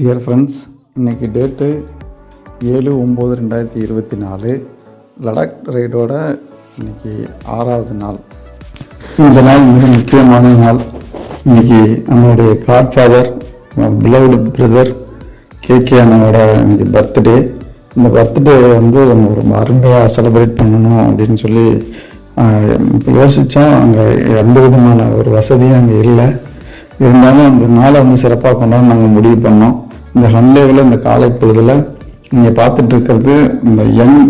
Dear friends, இன்றைக்கி date 7/9/2024. Ladakh ரைடோட இன்றைக்கி 6வது நாள். இந்த நாள் மிக முக்கியமான நாள். இன்றைக்கி நம்மளுடைய காட்ஃபாதர், பிலவ்டு பிரதர் கேகே அண்ணனோட இன்றைக்கி பர்த்டே. இந்த பர்த்டே வந்து நம்ம ஒரு அருமையாக செலிப்ரேட் பண்ணணும் அப்படின்னு சொல்லி யோசித்தோம். அங்கே எந்த விதமான ஒரு வசதியும் அங்கே இல்லை. இருந்தாலும் அந்த நாளை வந்து சிறப்பாக கொண்டாந்து நாங்கள் முடிவு பண்ணோம். இந்த ஹன்லேவில் இந்த காலை பொழுதில் நீங்கள் பார்த்துட்டு இருக்கிறது இந்த யங்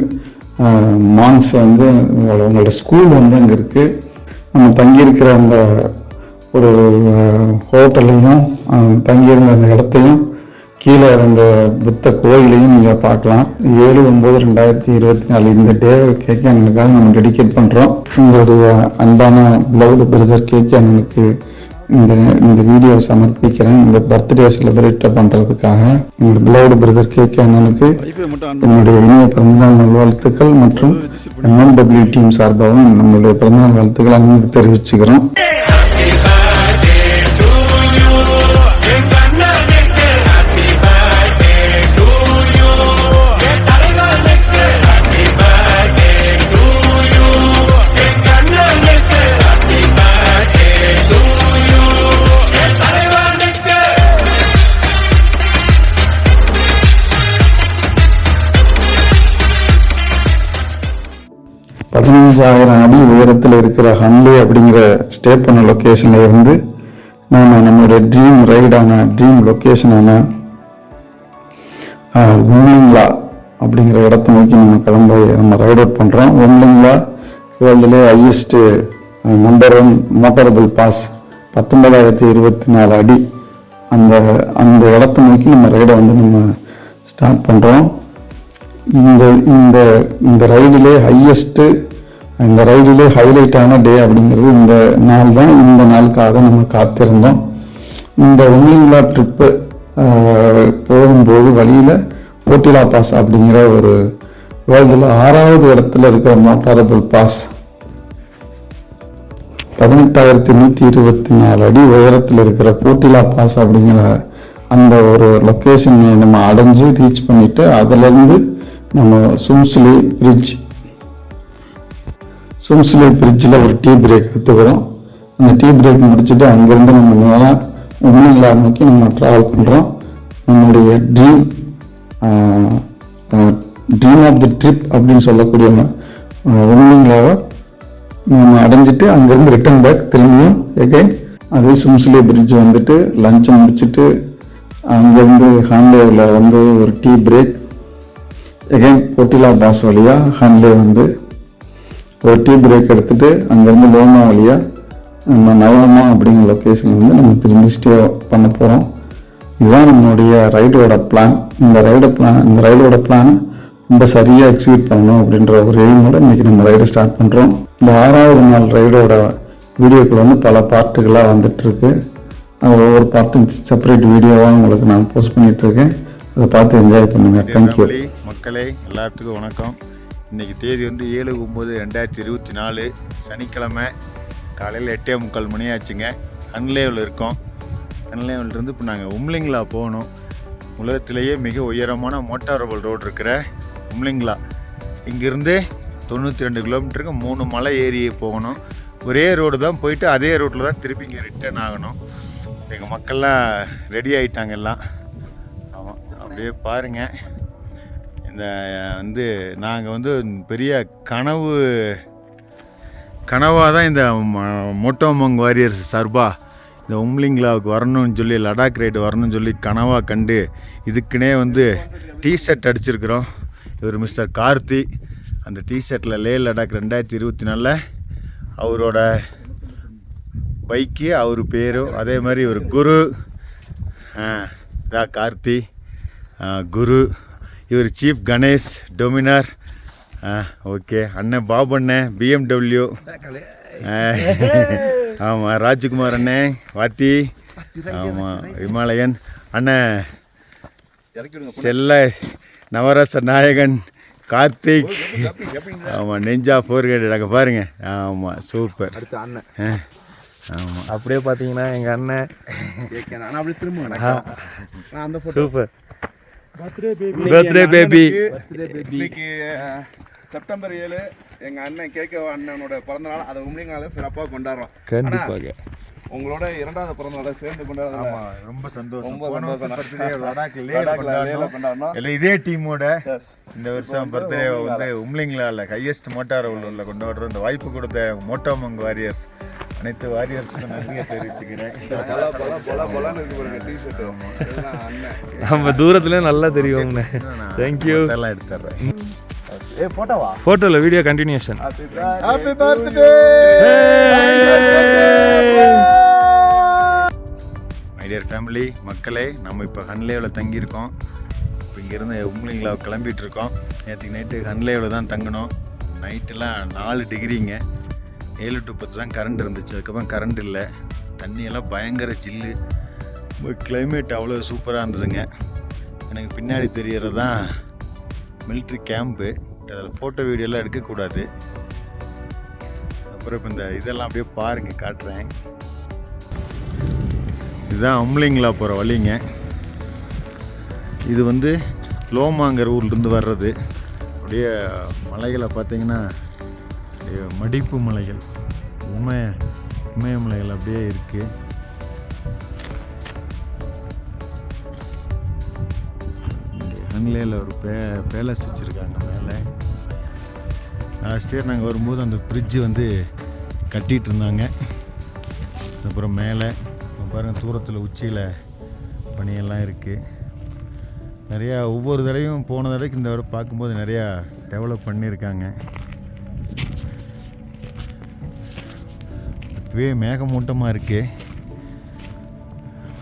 மான்ஸ் வந்து உங்களோட ஸ்கூல் வந்து அங்கே இருக்குது. நம்ம தங்கியிருக்கிற அந்த ஒரு ஹோட்டலையும் தங்கியிருந்த அந்த இடத்தையும் கீழே அந்த புத்த கோயிலையும் நீங்கள் பார்க்கலாம். 7/9/2024 இந்த டே கேகே அண்ணனுக்காக நம்ம டெடிகேட் பண்ணுறோம். உங்களுடைய அன்பான பிலவ்டு பிரதர் கேகே அண்ணனுக்கு இந்த வீடியோவை சமர்ப்பிக்கிறேன். இந்த பர்த்டே செலிப்ரேட் பண்ணுறதுக்காக எங்கள் பிலவ்டு பிரதர் கேகே அண்ணனுக்கு என்னுடைய இனிய பிறந்தநாள் நல்வாழ்த்துக்கள் மற்றும் MMW டீம் சார்பாகவும் நம்மளுடைய பிறந்தநாள் வாழ்த்துக்கள் அண்ணனுக்கு தெரிவிச்சுக்கிறோம். அடி உயரத்தில் இருக்கிற ஹன்லே அப்படிங்கிற ஸ்டே பண்ண லொக்கேஷனில் இருந்து நாம் நம்மளுடைய ட்ரீம் ரைடான ட்ரீம் லொக்கேஷனான உம்லிங்லா அப்படிங்கிற இடத்த நோக்கி நம்ம ரைட் அவுட் பண்ணுறோம். Umlingla வேர்ல்டுலே highest number 1 motorable pass 19,024 அடி. அந்த இடத்த நோக்கி நம்ம ரைடை வந்து நம்ம ஸ்டார்ட் பண்ணுறோம். இந்த ரைடிலே ஹைலைட்டான டே அப்படிங்கிறது இந்த நாள் தான். இந்த நாளுக்காக நம்ம காத்திருந்தோம். இந்த உம்லிங்லா ட்ரிப்பு போகும்போது வழியில் போட்டிலா பாஸ் அப்படிங்கிற ஒரு வேர்ல்டில் 6வது இடத்துல இருக்கிற மோட்டாரபிள் பாஸ் 18,124 அடி உயரத்தில் இருக்கிற போட்டிலா பாஸ் அப்படிங்கிற அந்த ஒரு லொக்கேஷனை நம்ம அடைஞ்சு ரீச் பண்ணிவிட்டு அதிலேருந்து நம்ம சும்சுலே பிரிட்ஜில் ஒரு டீ பிரேக் எடுத்துக்கிறோம். அந்த டீ பிரேக் முடிச்சுட்டு அங்கேருந்து நம்ம நேராக உம்லிங்லா நோக்கி நம்ம ட்ராவல் பண்ணுறோம். நம்மளுடைய ட்ரீம் ஆஃப் தி ட்ரிப் அப்படின்னு சொல்லக்கூடிய உம்லிங்லாவை நம்ம அடைஞ்சிட்டு அங்கேருந்து ரிட்டர்ன் பேக் திரும்பியும் எகைன் அதே சும்சுலே பிரிட்ஜ் வந்துட்டு லஞ்சை முடிச்சுட்டு அங்கேருந்து ஹான்லேவில் வந்து ஒரு டீ பிரேக், எகைன் போட்டிலா பாஸ் வழியாக ஹான்லே வந்து ஒரு டீ பிரேக் எடுத்துகிட்டு அங்கேருந்து லோமா வழியாக நம்ம நவமா அப்படிங்கிற லொக்கேஷன் வந்து நம்ம திரும்பி ஸ்டே பண்ண போகிறோம். இதுதான் நம்மளுடைய ரைடோட பிளான். இந்த ரைடோட பிளானை ரொம்ப சரியாக எக்ஸிக்யூட் பண்ணணும் அப்படின்ற ஒரு எய்மோட இன்றைக்கி நம்ம ரைடை ஸ்டார்ட் பண்ணுறோம். இந்த 6வது நாள் ரைடோட வீடியோக்கள் வந்து பல பார்ட்டுகளாக வந்துட்டுருக்கு. அது ஒவ்வொரு பார்ட்டும் செப்பரேட் வீடியோவாக உங்களுக்கு நான் போஸ்ட் பண்ணிகிட்ருக்கேன். அதை பார்த்து என்ஜாய் பண்ணுங்கள். தேங்க்யூ மக்களே. எல்லாத்துக்கும் வணக்கம். இன்றைக்கி தேதி வந்து 7/9/2024 சனிக்கிழமை காலையில் 8:45 மணி ஆச்சுங்க. ஹன்லேவில் இருக்கோம். ஹன்லேவிலிருந்து இப்போ நாங்கள் உம்லிங்லா போகணும். உலகத்திலேயே மிக உயரமான மோட்டாரபிள் ரோடு இருக்கிற உம்லிங்லா, இங்கேருந்து 92 கிலோமீட்டருக்கு 3 மலை ஏறி போகணும். ஒரே ரோடு தான், போயிட்டு அதே ரோட்டில் தான் திருப்பி இங்கே ரிட்டர்ன் ஆகணும். எங்கள் மக்கள்லாம் ரெடி ஆகிட்டாங்க எல்லாம். ஆமாம், அப்படியே பாருங்கள். இந்த வந்து நாங்கள் வந்து பெரிய கனவாக தான் இந்த மோட்டோமங் வாரியர்ஸ் சார்பாக இந்த உம்லிங்லாவுக்கு வரணும்னு சொல்லி, லடாக் ரைடு வரணும்னு சொல்லி கனவாக கண்டு இதுக்குன்னே வந்து டிஷர்ட் அடிச்சிருக்கிறோம். இவர் மிஸ்டர் கார்த்தி. அந்த டிஷர்ட்டில் லே லடாக் 2024 அவரோட பைக்கு, அவர் பேரும், அதே மாதிரி ஒரு குரு இதா கார்த்தி குரு. இவர் சீஃப் கணேஷ் டொமினார். ஓகே. அண்ணன் பாபு அண்ணன் BMW. ஆமாம், ராஜ்குமார் அண்ணன் வாத்தி. ஆமாம், விமாலயன் அண்ணன், செல்ல நவரச நாயகன் கார்த்திக். ஆமாம், நெஞ்சா 400 அங்கே பாருங்கள். ஆமாம், சூப்பர். ஆமாம், அப்படியே பார்த்தீங்கன்னா எங்கள் அண்ணன் நான் அப்படி திரும்ப நான் அந்த போட்டோ சூப்பர் பர்த்டே பேபி இன்னைக்கு செப்டம்பர் 7 எங்க அண்ணன் கேகே அண்ணனோட பிறந்தநாள் அதை உம்லிங்கால சிறப்பாக கொண்டாடுறோம். கண்டிப்பாக உங்களோட 2வது பிறந்தநாளை சேர்ந்து கொண்டாடுறோம். ரொம்ப சந்தோஷம். ரொம்ப சந்தோஷம். லடாக்ல கொண்டாடணும். இல்லை இதே டீமோட இந்த வருஷம் பர்த்டே வந்து உம்லிங்லால ஹையஸ்ட் மோட்டார் உள்ள கொண்டாடுறோம். இந்த வாய்ப்பு கொடுத்த மோட்டோமங் வாரியர்ஸ் அனைத்து வாரியர்ஸ்க்கும் நன்றியை தெரிவிச்சுக்கிறேன். நம்ம தூரத்துல நல்லா தெரியும்ண்ணே. தேங்க்யூ. எல்லாம் எடுத்துறேன். ஃபோட்டோவில் video continuation. Happy birthday my dear family மக்களே, நம்ம இப்போ ஹன்லேவில் தங்கியிருக்கோம். இப்போ இங்கேருந்து உம்லிங்களா கிளம்பிட்டு இருக்கோம். நேற்றுக்கு நைட்டு ஹன்லேவில் தான் தங்கினோம். நைட்டெல்லாம் 4 டிகிரிங்க. 7 to 10 தான் கரண்ட் இருந்துச்சு. அதுக்கப்புறம் கரண்ட் இல்லை. தண்ணியெல்லாம் பயங்கர சில்லு. கிளைமேட் அவ்வளோ சூப்பராக இருந்ததுங்க. எனக்கு பின்னாடி தெரியறது தான் மிலிட்ரி கேம்ப்பு. அதில் ஃபோட்டோ வீடியோலாம் எடுக்கக்கூடாது. அப்புறம் இப்போ இந்த இதெல்லாம் அப்படியே பாருங்கள், காட்டுறேன். இதுதான் உம்லிங்களா போகிற வழிங்க. இது வந்து லோமாங்கிற ஊர்லேருந்து வர்றது. அப்படியே மலைகளை பார்த்தீங்கன்னா அப்படியே மடிப்பு மலைகள், இமய மலைகள் அப்படியே இருக்குது. ஹன்லேயில் ஒரு பேலஸ் வச்சுருக்காங்க மேலே. லாஸ்ட் இயர் நாங்கள் வரும்போது அந்த பிரிட்ஜு வந்து கட்டிகிட்டு இருந்தாங்க. அப்புறம் மேலே பாருங்கள், தூரத்தில் உச்சியில் பனியெல்லாம் இருக்குது. நிறையா ஒவ்வொரு தடவையும் போன தடவைக்கு இந்த தடவை பார்க்கும்போது நிறையா டெவலப் பண்ணியிருக்காங்க. இப்போவே மேகமூட்டமாக இருக்குது.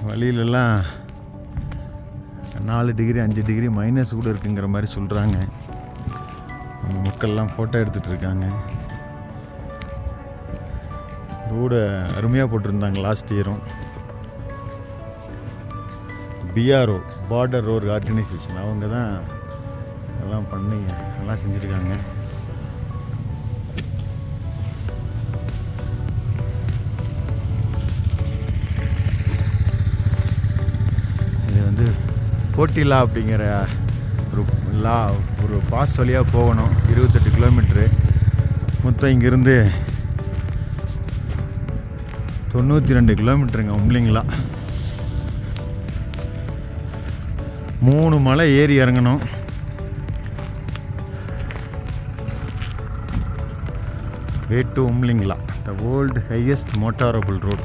வழியிலெல்லாம் 4 டிகிரி 5 டிகிரி மைனஸ் கூட இருக்குங்கிற மாதிரி சொல்கிறாங்க. மக்கள்லாம் ஃபோட்டோ எடுத்துகிட்டு இருக்காங்க. ரோடு அருமையாக போட்டிருந்தாங்க லாஸ்ட் இயரும். பிஆர்ஓ பார்டர் ரோடு ஆர்கனைசேஷன் அவங்க தான் எல்லாம் பண்ணி எல்லாம் செஞ்சுருக்காங்க. இது வந்து போட்டிலா அப்படிங்கிற ஒரு பாஸ் வழியாக போகணும். 28 கிலோமீட்ரு மொத்தம். இங்கேருந்து 92 கிலோமீட்டருங்க உம்லிங்களா. 3 மலை ஏறி இறங்கணும். Way to Umlingla, the world highest motorable road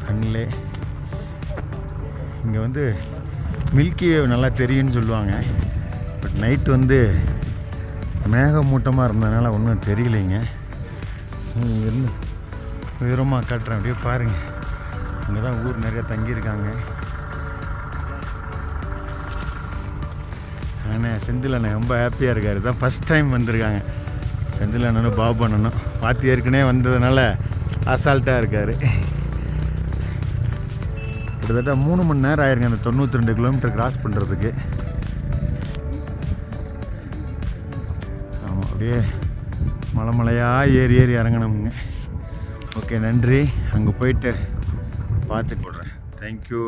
Hanle. இங்கே வந்து மில்கி வே நல்லா தெரியும்னு சொல்லுவாங்க. பட் நைட்டு வந்து மேகமூட்டமாக இருந்ததுனால ஒன்றும் தெரியலைங்க. இருந்து உயரமாக காட்டுறேன், அப்படியே பாருங்கள். இங்கே தான் ஊர் நிறையா தங்கியிருக்காங்க. ஆனால் செந்தில் அண்ணன் ரொம்ப ஹாப்பியாக இருக்கார். தான் ஃபஸ்ட் டைம் வந்திருக்காங்க. செந்தில் அண்ணனும் பாபு அண்ணனும் பார்த்து ஏற்கனவே வந்ததுனால அசால்ட்டாக இருக்கார். கிட்டத்தட்ட 3 மணி நேரம் ஆயிருங்க அந்த 92 கிலோமீட்டர் கிராஸ் பண்ணுறதுக்கு. ஆமாம், அப்படியே மலையாக ஏறி இறங்கணுங்க. ஓகே, நன்றி. அங்கே போயிட்டு பார்த்து போடுறேன். தேங்க்யூ.